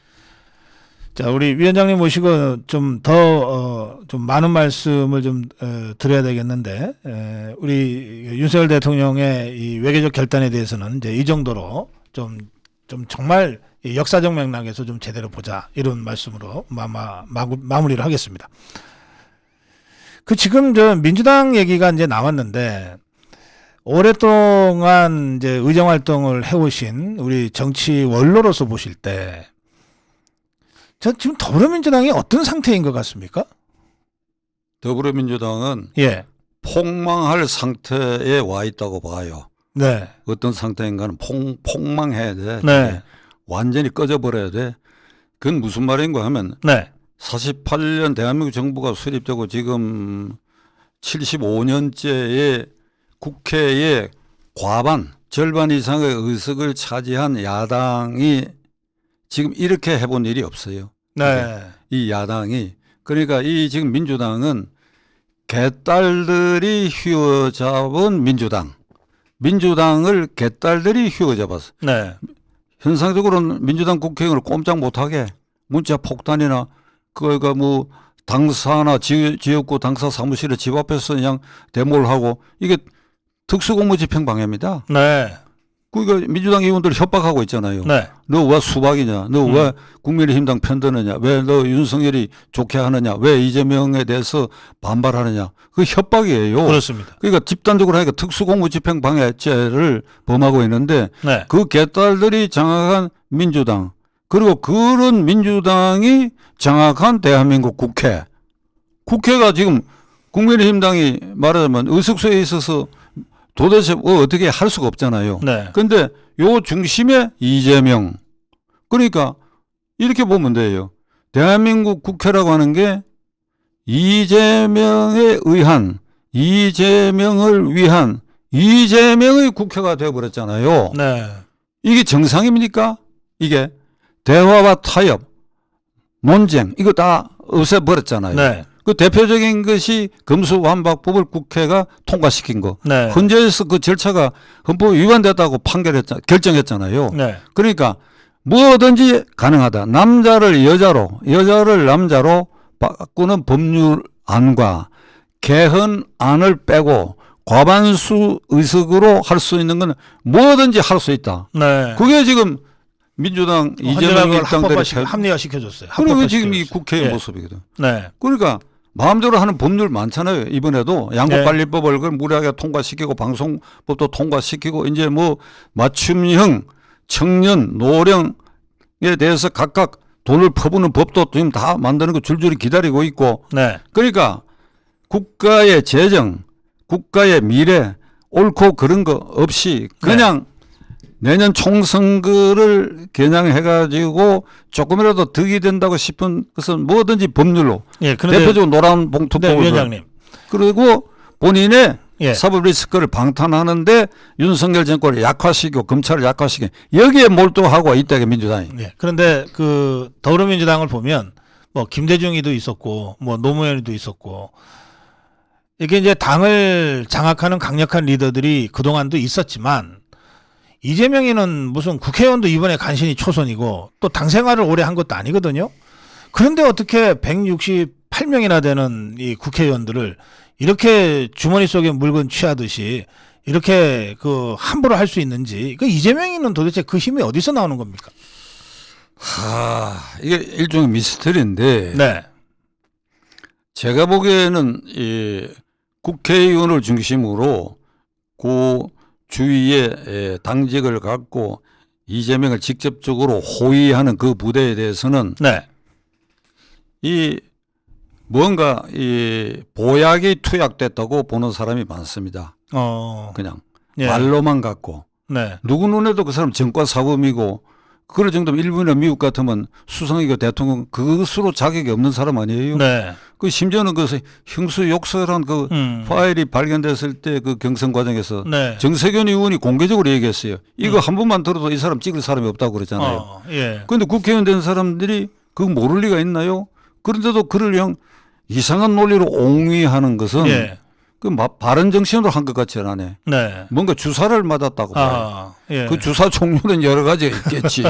자, 우리 위원장님 모시고 좀 더 좀 많은 말씀을 좀 드려야 되겠는데 우리 윤석열 대통령의 이 외교적 결단에 대해서는 이제 이 정도로 좀 정말 역사적 맥락에서 좀 제대로 보자 이런 말씀으로 마무리를 하겠습니다. 그 지금 저 민주당 얘기가 이제 나왔는데 오랫동안 이제 의정 활동을 해오신 우리 정치 원로로서 보실 때 저 지금 더불어민주당이 어떤 상태인 것 같습니까? 더불어민주당은 예. 폭망할 상태에 와 있다고 봐요. 네. 어떤 상태인가는 폭망해야 돼. 네. 완전히 꺼져버려야 돼. 그건 무슨 말인가 하면 네. 48년 대한민국 정부가 수립되고 지금 75년째의 국회의 절반 이상의 의석을 차지한 야당이 지금 이렇게 해본 일이 없어요. 네. 이 야당이. 그러니까 이 지금 민주당은 개딸들이 휘어잡은 민주당을 개딸들이 휘어잡았어. 네. 현상적으로는 민주당 국회의원을 꼼짝 못하게 문자 폭탄이나 그거 뭐 당사나 지역구 당사 사무실에 집 앞에서 그냥 데모를 하고 이게 특수공무집행방해입니다. 네. 그러니까 민주당 의원들 협박하고 있잖아요. 네. 너 왜 수박이냐? 너 왜 국민의힘당 편드느냐? 왜 너 윤석열이 좋게 하느냐? 왜 이재명에 대해서 반발하느냐? 그 협박이에요. 그렇습니다. 그러니까 집단적으로 하니까 특수공무집행방해죄를 범하고 있는데 네. 그 개딸들이 장악한 민주당 그리고 그런 민주당이 장악한 대한민국 국회가 지금 국민의힘당이 말하자면 의석수에 있어서 도대체 어떻게 할 수가 없잖아요. 네. 그런데 요 중심에 이재명. 그러니까 이렇게 보면 돼요. 대한민국 국회라고 하는 게 이재명에 의한 이재명을 위한 이재명의 국회가 되어버렸잖아요. 네. 이게 정상입니까? 이게 대화와 타협, 논쟁 이거 다 없애버렸잖아요. 네. 그 대표적인 것이 검수완박법을 국회가 통과시킨 거. 네. 헌재에서 그 절차가 헌법 위반됐다고 결정했잖아요. 네. 그러니까 뭐든지 가능하다. 남자를 여자를 남자로 바꾸는 법률안과 개헌안을 빼고 과반수 의석으로 할 수 있는 건 뭐든지 할 수 있다. 네. 그게 지금 민주당 이재명 일당들이 합리화시켜줬어요. 그리고 지금 이 국회의 모습이거든. 네. 그러니까 마음대로 하는 법률 많잖아요. 이번에도 양국관리법을 그걸 무리하게 통과시키고 방송법도 통과시키고 이제 뭐 맞춤형 청년 노령에 대해서 각각 돈을 퍼부는 법도 지금 다 만드는 거 줄줄이 기다리고 있고. 네. 그러니까 국가의 재정, 국가의 미래, 옳고 그런 거 없이 그냥 내년 총선거를 겨냥해가지고 조금이라도 득이 된다고 싶은 것은 뭐든지 법률로 예, 그런데 대표적으로 노란 봉투 네, 위원장님. 그리고 본인의 예. 사법 리스크를 방탄하는데 윤석열 정권을 약화시키고 검찰을 약화시키고 여기에 몰두하고 있다게 민주당이. 예. 그런데 그 더불어민주당을 보면 뭐 김대중이도 있었고 뭐 노무현이도 있었고 이게 이제 당을 장악하는 강력한 리더들이 그동안도 있었지만 이재명이는 무슨 국회의원도 이번에 간신히 초선이고 또 당 생활을 오래 한 것도 아니거든요. 그런데 어떻게 168명이나 되는 이 국회의원들을 이렇게 주머니 속에 물건 취하듯이 이렇게 그 함부로 할 수 있는지 그 이재명이는 도대체 그 힘이 어디서 나오는 겁니까? 이게 일종의 미스터리인데 네. 제가 보기에는 이 국회의원을 중심으로 그 주위에 당직을 갖고 이재명을 직접적으로 호위하는 그 부대에 대해서는 네. 이 뭔가 이 보약이 투약됐다고 보는 사람이 많습니다. 그냥 예. 말로만 갖고 네. 누구 눈에도 그 사람 정과 사범이고 그럴 정도면 일본이나 미국 같으면 수상이고 대통령 그것으로 자격이 없는 사람 아니에요? 네. 그 심지어는 그 형수 욕설한 그 파일이 발견됐을 때 그 경선 과정에서 네. 정세균 의원이 공개적으로 얘기했어요. 이거 한 번만 들어도 이 사람 찍을 사람이 없다고 그랬잖아요. 예. 그런데 국회의원 된 사람들이 그거 모를 리가 있나요? 그런데도 그를 그냥 이상한 논리로 옹위하는 것은 예. 그 바른 정신으로 한 것 같지 않네. 네. 뭔가 주사를 맞았다고 봐요. 예. 그 주사 종류는 여러 가지가 있겠지.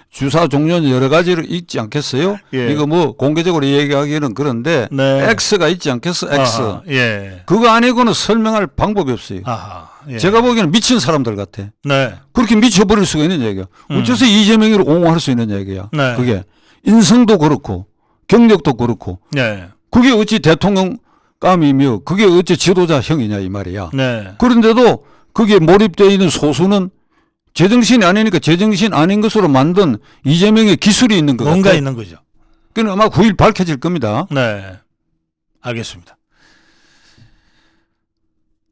주사 종류는 여러 가지를 있지 않겠어요? 예. 이거 뭐 공개적으로 얘기하기는 그런데 네. X가 있지 않겠어? X. 예. 그거 아니고는 설명할 방법이 없어요. 예. 제가 보기에는 미친 사람들 같아. 네. 그렇게 미쳐버릴 수가 있는 얘기야. 어째서 이재명이를 옹호할 수 있는 얘기야. 네. 그게 인성도 그렇고 경력도 그렇고 네. 그게 어찌 대통령감이며 그게 어찌 지도자형이냐 이 말이야. 네. 그런데도 거기에 몰입되어 있는 소수는 제정신이 아니니까 제정신 아닌 것으로 만든 이재명의 기술이 있는 것 뭔가 같아요. 있는 거죠. 그건 아마 9일 밝혀질 겁니다. 네. 알겠습니다.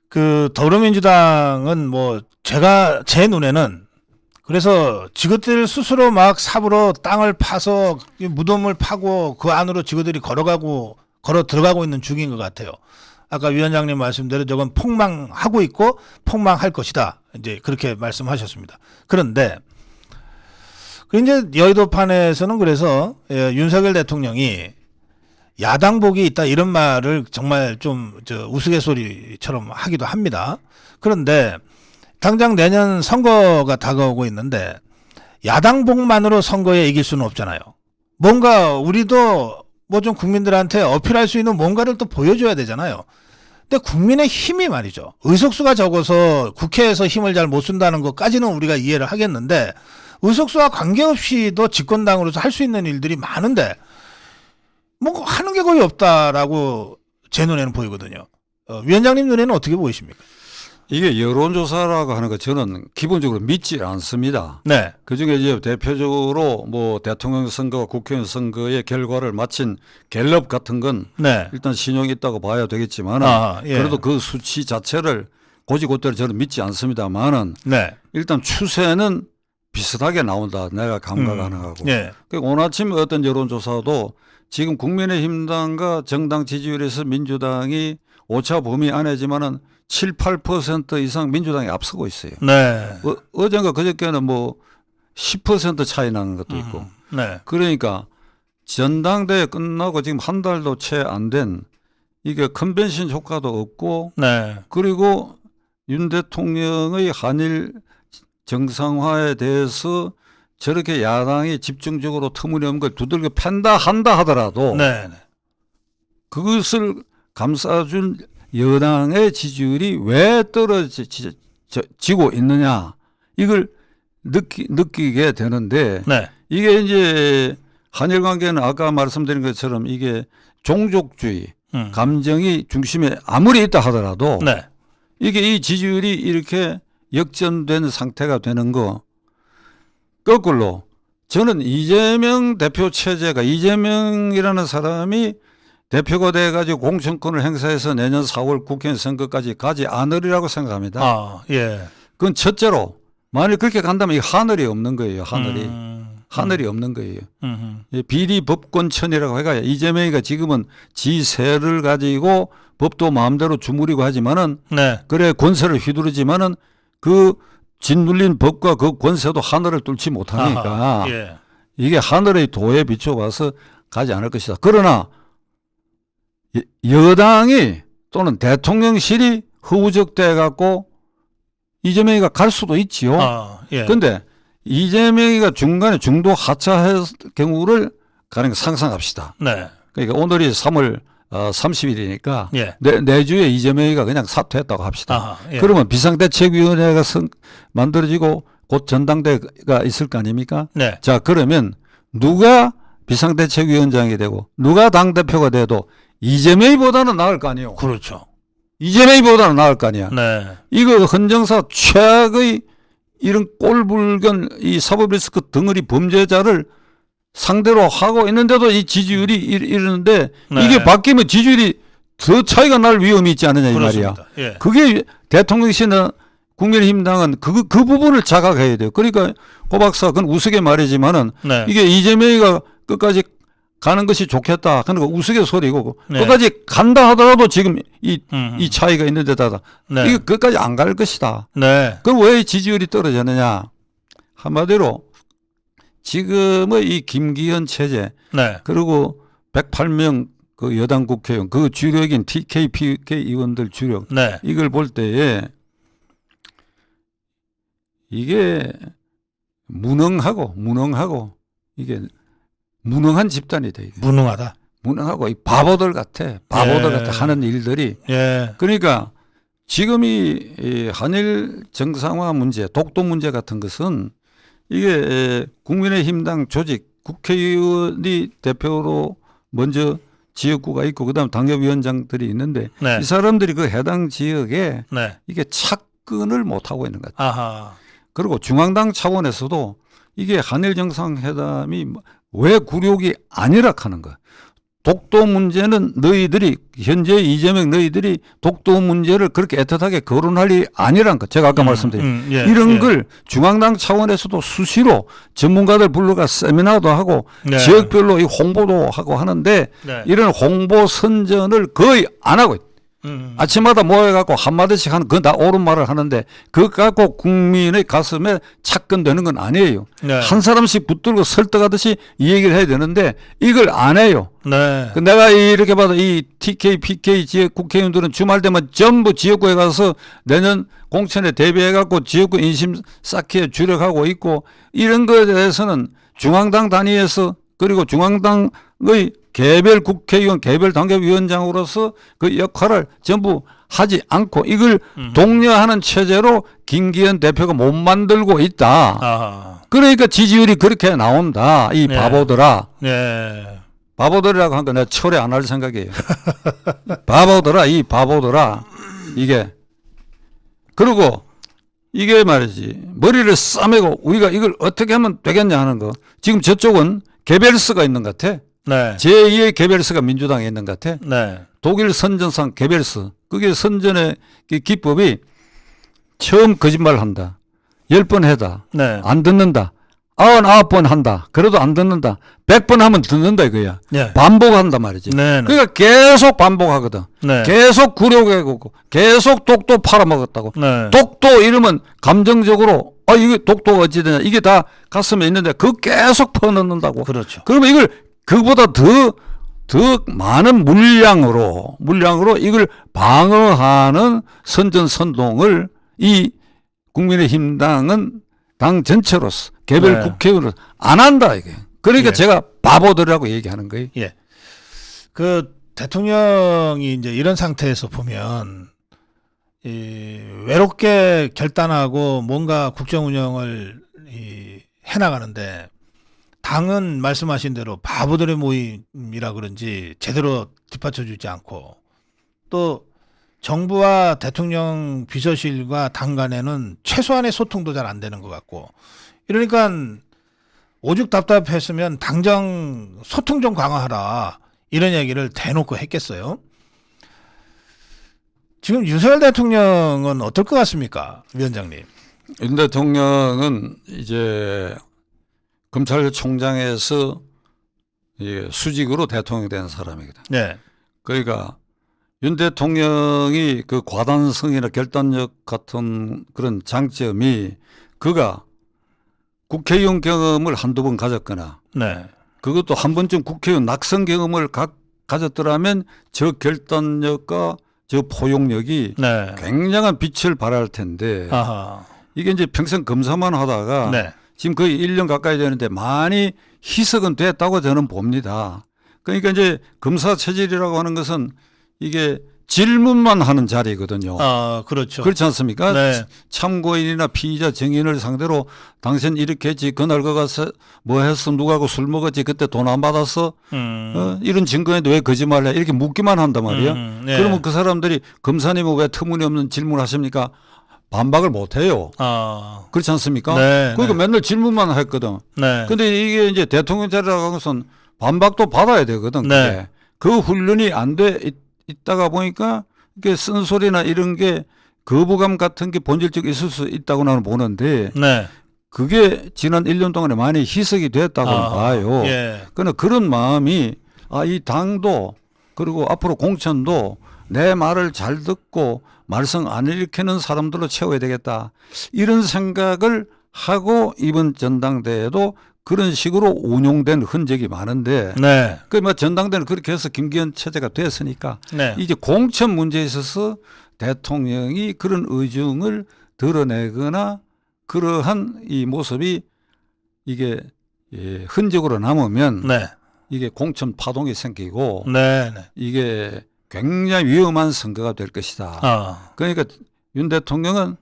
그 더불어민주당은 뭐 제가 제 눈에는 그래서 지그들 스스로 막 삽으로 땅을 파서 무덤을 파고 그 안으로 지그들이 걸어 들어가고 있는 중인 것 같아요. 아까 위원장님 말씀대로 저건 폭망하고 있고 폭망할 것이다. 이제 그렇게 말씀하셨습니다. 그런데 그 이제 여의도판에서는 그래서 윤석열 대통령이 야당복이 있다 이런 말을 정말 좀 우스갯소리처럼 하기도 합니다. 그런데 당장 내년 선거가 다가오고 있는데 야당복만으로 선거에 이길 수는 없잖아요. 뭔가 우리도 뭐 좀 국민들한테 어필할 수 있는 뭔가를 또 보여줘야 되잖아요. 근데 국민의 힘이 말이죠. 의석수가 적어서 국회에서 힘을 잘 못 쓴다는 것까지는 우리가 이해를 하겠는데 의석수와 관계없이도 집권당으로서 할 수 있는 일들이 많은데 뭐 하는 게 거의 없다라고 제 눈에는 보이거든요. 위원장님 눈에는 어떻게 보이십니까? 이게 여론조사라고 하는 거 저는 기본적으로 믿지 않습니다. 네. 그중에 이제 대표적으로 뭐 대통령 선거와 국회의원 선거의 결과를 마친 갤럽 같은 건 네. 일단 신용이 있다고 봐야 되겠지만 예. 그래도 그 수치 자체를 고지고대로 저는 믿지 않습니다만은 네. 일단 추세는 비슷하게 나온다. 내가 감각하는 거고. 예. 오늘 아침에 어떤 여론조사도 지금 국민의힘당과 정당 지지율에서 민주당이 오차 범위 안에지만은 7, 8% 이상 민주당이 앞서고 있어요. 네. 어젠가 그저께는 뭐 10% 차이 나는 것도 있고. 네. 그러니까 전당대회 끝나고 지금 한 달도 채 안 된 이게 컨벤션 효과도 없고 네. 그리고 윤 대통령의 한일 정상화에 대해서 저렇게 야당이 집중적으로 터무니없는 걸 두들겨 팬다 한다 하더라도 네. 그것을 감싸준 여당의 지지율이 왜 떨어지고 있느냐 이걸 느끼게 되는데 네. 이게 이제 한일 관계는 아까 말씀드린 것처럼 이게 종족주의 감정이 중심에 아무리 있다 하더라도 네. 이게 이 지지율이 이렇게 역전된 상태가 되는 거 거꾸로 저는 이재명 대표 체제가 이재명이라는 사람이 대표가 돼가지고 공천권을 행사해서 내년 4월 국회의원 선거까지 가지 않으리라고 생각합니다. 아, 예. 그건 첫째로 만일 그렇게 간다면 이 하늘이 없는 거예요. 하늘이. 하늘이 없는 거예요. 비리 법권천이라고 해가 이재명이가 지금은 지세를 가지고 법도 마음대로 주무리고 하지만은 네. 그래 권세를 휘두르지만은 그 짓눌린 법과 그 권세도 하늘을 뚫지 못하니까 아하, 예. 이게 하늘의 도에 비춰봐서 가지 않을 것이다. 그러나 여당이 또는 대통령실이 허우적대 갖고 이재명이가 갈 수도 있지요. 아, 예. 근데 이재명이가 중간에 중도 하차할 경우를 가령 상상합시다. 네. 그러니까 오늘이 3월 30일이니까 예. 내주에 이재명이가 그냥 사퇴했다고 합시다. 아하, 예. 그러면 비상대책위원회가 만들어지고 곧 전당대회가 있을 거 아닙니까? 네. 자, 그러면 누가 비상대책위원장이 되고 누가 당대표가 돼도 이재명이보다는 나을 거 아니에요. 그렇죠. 이재명이보다는 나을 거 아니야. 네. 이거 헌정사 최악의 이런 꼴불견 이 사법리스크 덩어리 범죄자를 상대로 하고 있는데도 이 지지율이 이러는데 네. 이게 바뀌면 지지율이 더 차이가 날 위험이 있지 않느냐 이 말이야. 그렇습니다. 예. 그게 대통령실이나 국민의힘당은 그 부분을 자각해야 돼요. 그러니까 고 박사 그건 우스갯말이지만은 네. 이게 이재명이가 끝까지 가는 것이 좋겠다. 그러니까 우스갯소리고 네. 끝까지 간다 하더라도 지금 이 차이가 있는 데다가 네. 이게 끝까지 안 갈 것이다. 네. 그럼 왜 지지율이 떨어졌느냐? 한마디로 지금의 이 김기현 체제 네. 그리고 108명 그 여당 국회의원 그 주력인 TK, PK 의원들 주력 네. 이걸 볼 때에 이게 무능하고 이게 무능한 집단이 돼. 무능하다. 무능하고 이 바보들 같아. 바보들 같아 하는 일들이. 예. 그러니까 지금 이 한일 정상화 문제, 독도 문제 같은 것은 이게 국민의힘당 조직 국회의원이 대표로 먼저 지역구가 있고 그다음 당협위원장들이 있는데 네. 이 사람들이 그 해당 지역에 네. 이게 착근을 못 하고 있는 것 같아요. 아하. 그리고 중앙당 차원에서도 이게 한일 정상회담이 왜 굴욕이 아니라 하는 거야. 독도 문제는 너희들이 현재 이재명 너희들이 독도 문제를 그렇게 애틋하게 거론할 일이 아니란 거. 제가 아까 말씀드린 예. 이런 예. 걸 중앙당 차원에서도 수시로 전문가들 불러가 세미나도 하고 네. 지역별로 이 홍보도 하고 하는데 네. 이런 홍보 선전을 거의 안 하고 있다. 아침마다 모여갖고 한마디씩 하는 그건 다 옳은 말을 하는데 그거 갖고 국민의 가슴에 착근되는 건 아니에요. 네. 한 사람씩 붙들고 설득하듯이 이 얘기를 해야 되는데 이걸 안 해요. 네. 내가 이렇게 봐도 이 TK, PK 지역 국회의원들은 주말 되면 전부 지역구에 가서 내년 공천에 대비해갖고 지역구 인심 쌓기에 주력하고 있고 이런 거에 대해서는 중앙당 단위에서 그리고 중앙당의 개별 국회의원, 개별 당협위원장으로서 그 역할을 전부 하지 않고 이걸 독려하는 체제로 김기현 대표가 못 만들고 있다. 아하. 그러니까 지지율이 그렇게 나온다. 이 네. 바보들아. 네. 바보들이라고 한 거 내가 철회 안 할 생각이에요. 바보들아, 이 바보들아. 이게. 그리고 이게 말이지. 머리를 싸매고 우리가 이걸 어떻게 하면 되겠냐 하는 거. 지금 저쪽은 개별스가 있는 것 같아. 네. 제2의 개별스가 민주당에 있는 것 같아. 네. 독일 선전상 개별스. 그게 선전의 기법이 처음 거짓말 한다. 10번 해다. 네. 안 듣는다. 99번 한다. 그래도 안 듣는다. 100번 하면 듣는다 이거야. 네. 반복한단 말이지. 네. 네. 그러니까 계속 반복하거든. 네. 계속 굴욕해고 계속 독도 팔아먹었다고. 네. 독도 이러면 감정적으로 이게 독도가 어찌 되냐. 이게 다 가슴에 있는데 그거 계속 퍼넣는다고. 그렇죠. 그러면 이걸 그보다 더 많은 물량으로 이걸 방어하는 선전선동을 이 국민의힘당은 당 전체로서 개별 네. 국회의원으로 안 한다 이게. 그러니까 예. 제가 바보들이라고 얘기하는 거예요. 예. 그 대통령이 이제 이런 상태에서 보면 외롭게 결단하고 뭔가 국정 운영을 해나가는데 당은 말씀하신 대로 바보들의 모임이라 그런지 제대로 뒷받쳐주지 않고 또 정부와 대통령 비서실과 당 간에는 최소한의 소통도 잘 안 되는 것 같고 이러니까 오죽 답답했으면 당장 소통 좀 강화하라 이런 얘기를 대놓고 했겠어요. 지금 윤석열 대통령은 어떨 것 같습니까, 위원장님? 윤 대통령은 이제 검찰총장에서 수직으로 대통령이 된 사람이거든. 네, 그러니까 윤 대통령이 그 과단성이나 결단력 같은 그런 장점이 그가 국회의원 경험을 한두 번 가졌거나 네, 그것도 한 번쯤 국회의원 낙선 경험을 가졌더라면 저 결단력과 저 포용력이 네. 굉장한 빛을 발할 텐데 아하. 이게 이제 평생 검사만 하다가 네, 지금 거의 1년 가까이 되는데 많이 희석은 됐다고 저는 봅니다. 그러니까 이제 검사 체질이라고 하는 것은 이게 질문만 하는 자리거든요. 그렇죠. 그렇지 않습니까? 네. 참고인이나 피의자 증인을 상대로 당신 이렇게 했지, 그날 거 가서 뭐 했어, 누구하고 술 먹었지, 그때 돈 안 받았어, 이런 증거인데 왜 거짓말해? 이렇게 묻기만 한단 말이에요. 네. 그러면 그 사람들이 검사님은 왜 터무니없는 질문을 하십니까? 반박을 못 해요. 그렇지 않습니까? 네, 그러니까 네. 맨날 질문만 했거든. 네. 근데 이게 이제 대통령 자리라고 하는 것은 반박도 받아야 되거든. 네. 그게. 그 훈련이 안 돼 있다가 보니까 이게 쓴소리나 이런 게 거부감 같은 게 본질적으로 있을 수 있다고 나는 보는데 네. 그게 지난 1년 동안에 많이 희석이 됐다고 봐요. 예. 그러나 그런 마음이 이 당도 그리고 앞으로 공천도 내 말을 잘 듣고 말썽 안 일으키는 사람들로 채워야 되겠다. 이런 생각을 하고 이번 전당대회도 그런 식으로 운용된 흔적이 많은데 네. 그 뭐 전당대회는 그렇게 해서 김기현 체제가 됐으니까 네. 이제 공천 문제에 있어서 대통령이 그런 의중을 드러내거나 그러한 이 모습이 이게 흔적으로 남으면 네. 이게 공천 파동이 생기고 네. 네. 이게 굉장히 위험한 선거가 될 것이다. 그러니까 윤 대통령은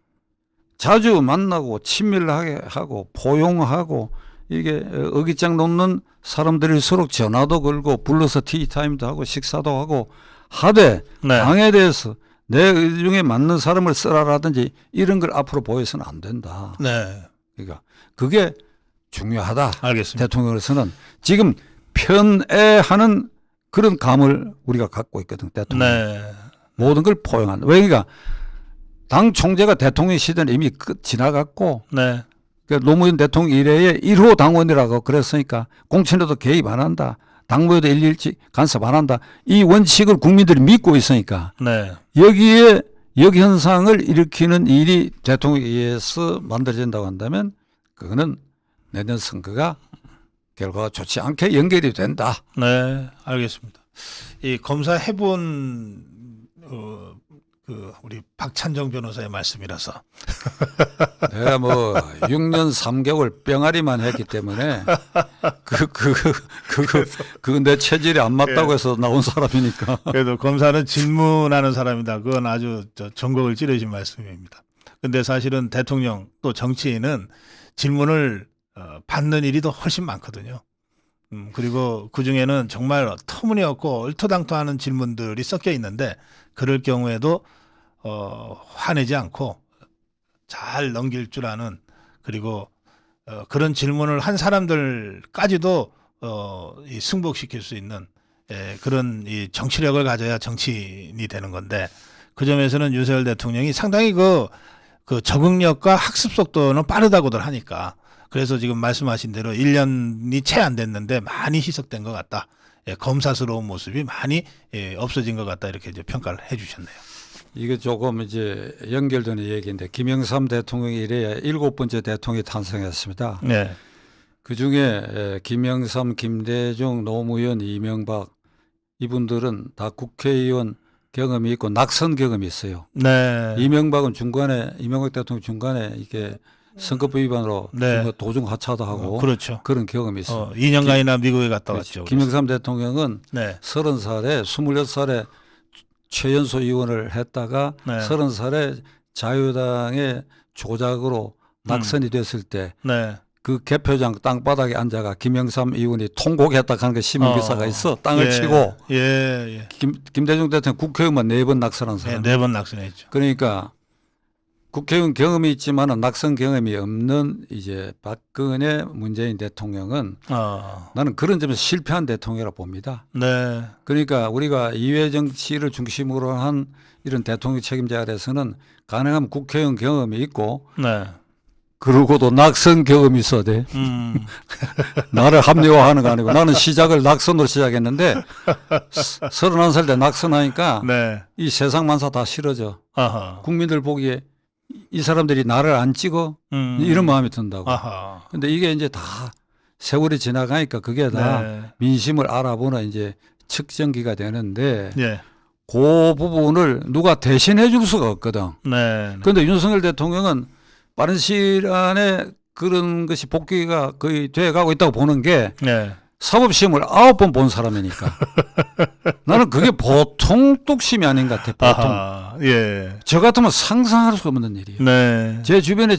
자주 만나고 친밀하게 하고 포용하고 이게 어깃장 놓는 사람들일수록 전화도 걸고 불러서 티타임도 하고 식사도 하고 하되 네. 당에 대해서 내 의중에 맞는 사람을 쓰라라든지 이런 걸 앞으로 보여서는 안 된다. 네. 그러니까 그게 중요하다. 알겠습니다. 대통령으로서는 지금 편애하는 그런 감을 우리가 갖고 있거든. 대통령. 네. 모든 걸 포용한다. 왜 그러니까 당 총재가 대통령 시대는 이미 지나갔고 네. 그러니까 노무현 대통령 이래에 1호 당원이라고 그랬으니까 공천에도 개입 안 한다. 당무에도 일일치 간섭 안 한다. 이 원칙을 국민들이 믿고 있으니까 네. 여기에 역현상을 일으키는 일이 대통령에 의해서 만들어진다고 한다면 그거는 내년 선거가 결과가 좋지 않게 연결이 된다. 네. 알겠습니다. 이 검사 해본 우리 박찬정 변호사의 말씀이라서 내가 뭐 6년 3개월 병아리만 했기 때문에 그거 내 체질이 안 맞다고 해서 나온 사람이니까. 그래도 검사는 질문하는 사람이다. 그건 아주 전곡을 찌르신 말씀입니다. 근데 사실은 대통령 또 정치인은 질문을 받는 일이 더 훨씬 많거든요. 그리고 그중에는 정말 터무니없고 얼토당토하는 질문들이 섞여 있는데 그럴 경우에도 화내지 않고 잘 넘길 줄 아는 그리고 그런 질문을 한 사람들까지도 이 승복시킬 수 있는 그런 이 정치력을 가져야 정치인이 되는 건데 그 점에서는 윤석열 대통령이 상당히 그 적응력과 학습 속도는 빠르다고들 하니까 그래서 지금 말씀하신 대로 1년이 채 안 됐는데 많이 희석된 것 같다. 검사스러운 모습이 많이 없어진 것 같다. 이렇게 이제 평가를 해 주셨네요. 이게 조금 이제 연결되는 얘기인데 김영삼 대통령이 이래야 7번째 대통령이 탄생했습니다. 네. 그중에 김영삼, 김대중, 노무현, 이명박 이분들은 다 국회의원 경험이 있고 낙선 경험이 있어요. 네. 이명박 대통령 중간에 이게 선거법 위반으로 네. 도중 하차도 하고 그렇죠. 그런 경험이 있어요. 2년간이나 미국에 갔다 그렇죠. 왔죠. 김영삼 대통령은 네. 30살에 26살에 최연소 의원을 했다가 네. 30살에 자유당의 조작으로 낙선이 됐을 때 네. 그 개표장 땅바닥에 앉아가 김영삼 의원이 통곡했다 하는 게 신문기사가 있어. 땅을 치고 예. 김대중 대통령 국회의원만 4번 낙선한 사람. 4번 낙선했죠. 그러니까 국회의원 경험이 있지만은 낙선 경험이 없는 이제 박근혜 문재인 대통령은 나는 그런 점에서 실패한 대통령이라고 봅니다. 네. 그러니까 우리가 이회 정치를 중심으로 한 이런 대통령 책임자 아래서는 가능하면 국회의원 경험이 있고 네. 그러고도 낙선 경험이 있어야 돼. 나를 합리화하는 거 아니고 나는 시작을 낙선으로 시작했는데 31살 때 낙선하니까 네. 이 세상 만사 다 싫어져. 아하. 국민들 보기에 이 사람들이 나를 안 찍어 이런 마음이 든다고. 아하. 근데 이게 이제 다 세월이 지나가니까 그게 다 네. 민심을 알아보는 이제 측정기가 되는데 예. 그 부분을 누가 대신해 줄 수가 없거든. 네. 그런데 윤석열 대통령은 빠른 시일 안에 그런 것이 복귀가 거의 돼 가고 있다고 보는 게 네. 사법시험을 9번 본 사람이니까. 나는 그게 보통 뚝심이 아닌 것 같아. 보통. 아하. 예. 저 같으면 상상할 수 없는 일이에요. 네. 제 주변에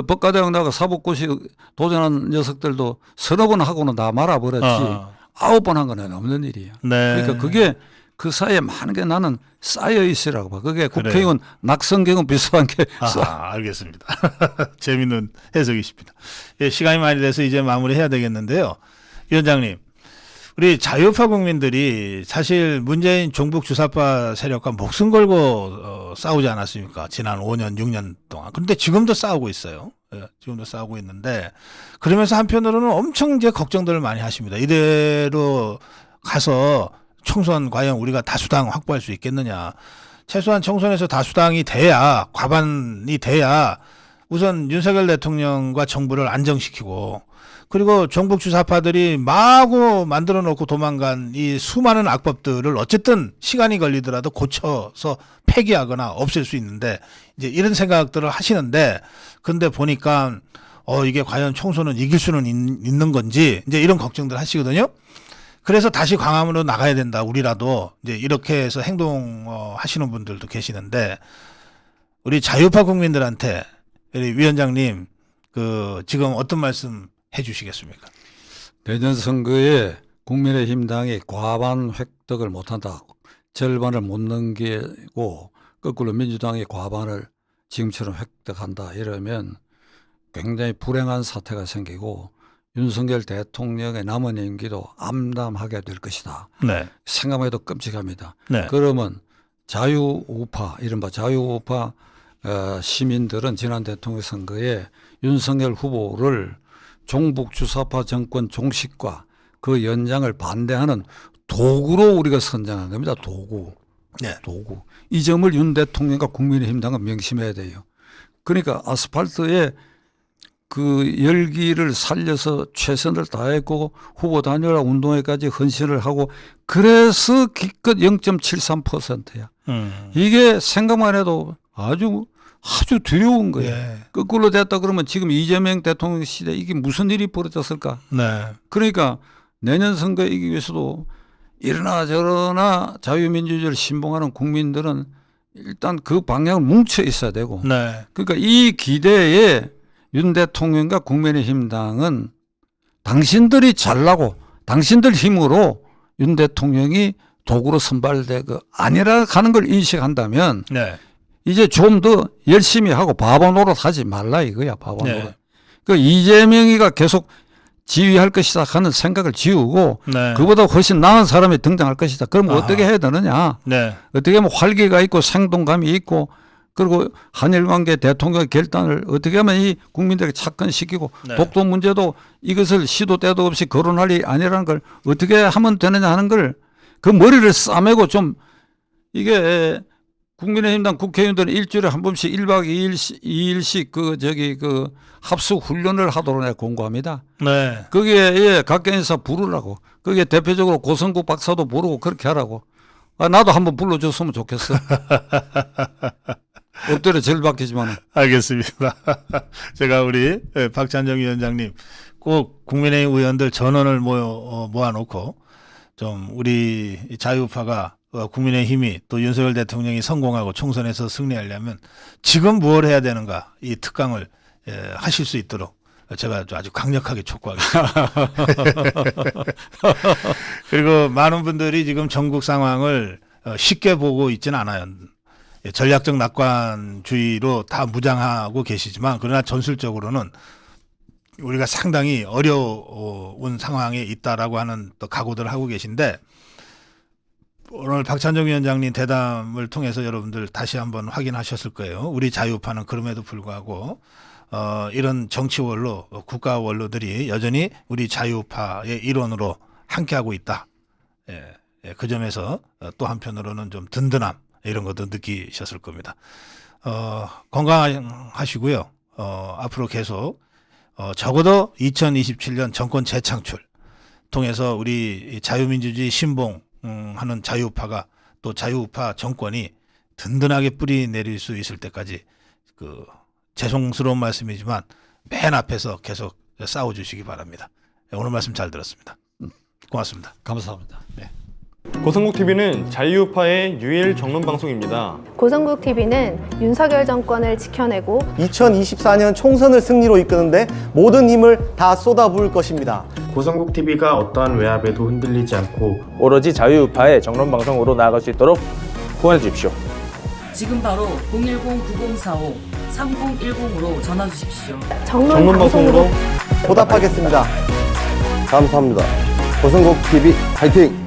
법과대학 나가 사법고시 도전한 녀석들도 서너 번 하고는 다 말아버렸지. 9번 한 건 없는 일이에요. 네. 그러니까 그게 그 사이에 많은 게 나는 쌓여 있으라고 봐. 그게 국회의원 낙선 경험 비슷한 게 알겠습니다. 재미있는 해석이십니다. 예, 시간이 많이 돼서 이제 마무리해야 되겠는데요. 위원장님, 우리 자유파 국민들이 사실 문재인 종북 주사파 세력과 목숨 걸고 싸우지 않았습니까? 지난 5년, 6년 동안. 그런데 지금도 싸우고 있어요. 예, 지금도 싸우고 있는데 그러면서 한편으로는 엄청 이제 걱정들을 많이 하십니다. 이대로 가서 총선 과연 우리가 다수당 확보할 수 있겠느냐. 최소한 총선에서 다수당이 돼야, 과반이 돼야 우선 윤석열 대통령과 정부를 안정시키고, 그리고 종북 주사파들이 마구 만들어 놓고 도망간 이 수많은 악법들을 어쨌든 시간이 걸리더라도 고쳐서 폐기하거나 없앨 수 있는데, 이제 이런 생각들을 하시는데, 근데 보니까 이게 과연 총선은 이길 수는 있는 건지 이제 이런 걱정들 하시거든요. 그래서 다시 광화문으로 나가야 된다. 우리라도 이제 이렇게 해서 행동하시는 분들도 계시는데, 우리 자유파 국민들한테 우리 위원장님 지금 어떤 말씀 해주시겠습니까? 내년 선거에 국민의힘 당이 과반 획득을 못한다. 절반을 못 넘기고 거꾸로 민주당이 과반을 지금처럼 획득한다. 이러면 굉장히 불행한 사태가 생기고 윤석열 대통령의 남은 임기도 암담하게 될 것이다. 네. 생각만 해도 끔찍합니다. 네. 그러면 자유우파, 이른바 자유우파 시민들은 지난 대통령 선거에 윤석열 후보를 종북 주사파 정권 종식과 그 연장을 반대하는 도구로 우리가 선정한 겁니다. 도구. 네. 도구. 이 점을 윤 대통령과 국민의힘 당은 명심해야 돼요. 그러니까 아스팔트에 그 열기를 살려서 최선을 다했고 후보 단일화 운동회까지 헌신을 하고 그래서 기껏 0.73%야. 이게 생각만 해도 아주 두려운 거예요. 예. 거꾸로 됐다 그러면 지금 이재명 대통령 시대 이게 무슨 일이 벌어졌을까? 네. 그러니까 내년 선거에 이기기 위해서도 이러나 저러나 자유민주주의를 신봉하는 국민들은 일단 그 방향을 뭉쳐 있어야 되고. 네. 그러니까 이 기대에 윤 대통령과 국민의힘 당은 당신들이 잘나고 당신들 힘으로 윤 대통령이 도구로 선발되고 아니라 하는 걸 인식한다면 네. 이제 좀 더 열심히 하고 바보 노릇하지 말라 이거야. 바보 노릇. 네. 그 이재명이가 계속 지휘할 것이다 하는 생각을 지우고 네. 그보다 훨씬 나은 사람이 등장할 것이다. 그럼 어떻게 해야 되느냐. 네. 어떻게 하면 활기가 있고 생동감이 있고 그리고 한일 관계 대통령의 결단을 어떻게 하면 이 국민들에게 착근시키고 네. 독도 문제도 이것을 시도 때도 없이 거론할 일이 아니라는 걸 어떻게 하면 되느냐 하는 걸 그 머리를 싸매고 좀 이게 국민의힘당 국회의원들은 일주일에 한 번씩 1박 2일씩 그 합숙 훈련을 하도록 내가 공고합니다. 네. 거기에 각계 인사 부르라고. 거기에 대표적으로 고성국 박사도 부르고 그렇게 하라고. 나도 한번 불러줬으면 좋겠어. 엎드려 절 박히지만. 알겠습니다. 제가 우리 박찬정 위원장님 꼭 국민의힘 의원들 전원을 모아놓고 좀 우리 자유파가 국민의힘이 또 윤석열 대통령이 성공하고 총선에서 승리하려면 지금 무엇을 해야 되는가 이 특강을 하실 수 있도록 제가 아주 강력하게 촉구하겠습니다. 그리고 많은 분들이 지금 전국 상황을 쉽게 보고 있지는 않아요. 전략적 낙관주의로 다 무장하고 계시지만 그러나 전술적으로는 우리가 상당히 어려운 상황에 있다라고 하는 또 각오들을 하고 계신데 오늘 박찬정 위원장님 대담을 통해서 여러분들 다시 한번 확인하셨을 거예요. 우리 자유파는 그럼에도 불구하고 이런 정치 원로, 국가 원로들이 여전히 우리 자유파의 일원으로 함께하고 있다. 그 점에서 또 한편으로는 좀 든든함 이런 것도 느끼셨을 겁니다. 건강하시고요. 앞으로 계속 적어도 2027년 정권 재창출 통해서 우리 자유민주주의 신봉하는 자유파가 또 자유파 정권이 든든하게 뿌리 내릴 수 있을 때까지 그 죄송스러운 말씀이지만 맨 앞에서 계속 싸워주시기 바랍니다. 오늘 말씀 잘 들었습니다. 고맙습니다. 감사합니다. 네. 고성국TV는 자유파의 유일 정론 방송입니다. 고성국TV는 윤석열 정권을 지켜내고 2024년 총선을 승리로 이끄는데 모든 힘을 다 쏟아부을 것입니다. 고성국TV가 어떠한 외압에도 흔들리지 않고 오로지 자유파의 정론 방송으로 나아갈 수 있도록 후원해 주십시오. 지금 바로 010-9045-3010으로 전화 주십시오. 정론 방송으로 보답하겠습니다. 감사합니다. 고성국TV 화이팅!